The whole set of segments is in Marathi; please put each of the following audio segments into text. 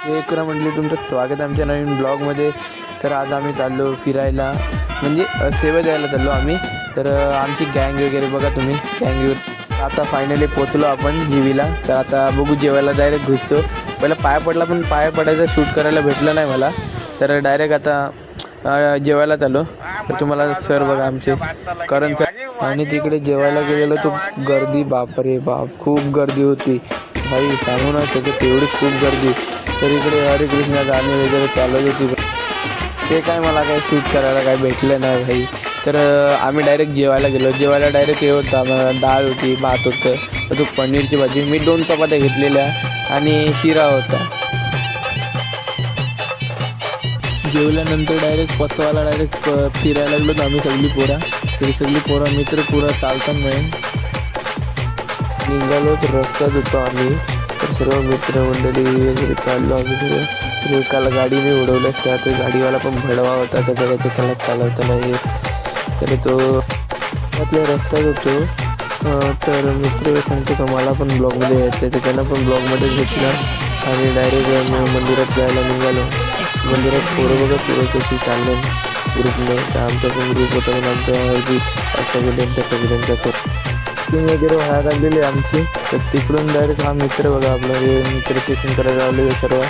एकरा म्हटले तुमचं स्वागत आमच्या नवीन ब्लॉगमध्ये. तर आज आम्ही चाललो फिरायला, म्हणजे सेवा द्यायला चाललो आम्ही. तर आमची गँग वगैरे बघा तुम्ही, गँगवर आता फायनली पोचलो आपण जीवीला. तर आता बघू, जेवायला डायरेक्ट घुसतो. पहिला पाया पडला पण पाया पडायचं शूट करायला भेटलं नाही मला, तर डायरेक्ट आता जेवायला चाललो. तर तुम्हाला सर बघा आमचे करण सर. आणि तिकडे जेवायला गेलेलो तो गर्दी, बापरे बाप, खूप गर्दी होती भाई, सांगू नाही शकत तेवढी खूप गर्दी. तर इकडे हरे कृष्णा गाणी वगैरे चालत होती, ते काय मला काय शूट करायला काय भेटलं नाही भाई. तर आम्ही डायरेक्ट जेवायला गेलो. जेवायला डायरेक्ट हे होतं, डाळ होती, भात होतं, अजून पनीरची भाजी, मी 2 चपात्या घेतलेल्या आणि शिरा होता. जेवल्यानंतर डायरेक्ट पचवायला डायरेक्ट फिरायला लागलो आम्ही सगळी पोरा. तरी सगळी पोरा मित्र पुरा चालताना नाही निघालो. तर रस्त्यात होतो आम्ही, तर सर्व मित्रमंडळी वगैरे चाललो आम्ही सगळं. तर एकाला गाडीने उडवलं, त्यात गाडीवाला पण भडवा होता, त्याचा काही त्याला चालवता नाही. तर तो आपल्या रस्त्यात होतो. तर मित्र सांगतो का मला पण ब्लॉगमध्ये यायचं, तर त्यांना पण ब्लॉगमध्ये घेतलं आणि डायरेक्ट मंदिरात जायला निघालो. मंदिरात पोरं बघा पुरं कशी चाललं ग्रुपने. तर आमचा पण ग्रुप होता, पण आमच्या सगळ्यांच्या टीम वगैरे व्हायला लागलेली आमची. तर तिकडून डायरेक्ट हा मित्र बघा आपलं, हे मित्र सेशन करायला आले सर्व.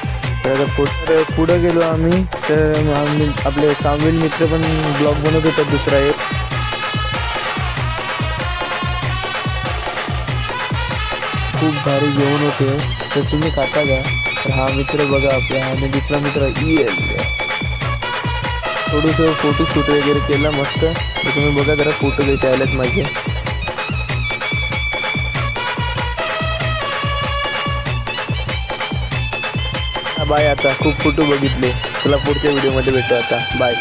तर आता पुढं गेलो आम्ही. तर आम्ही आपले सामील मित्र पण ब्लॉग बनवत होतात दुसरा एक. खूप भारी जेवण होते, तर तुम्ही खाता का? तर हा मित्र बघा आपला, आणि दुसरा मित्र थोडंसं फोटो शूट वगैरे केलं मस्त. तर तुम्ही बघा जरा फोटो घ्यायचे आलेत माझे. बाय. आता खूप फोटो बघितले, तुला पुढच्या व्हिडिओमध्ये भेटू आता. बाय.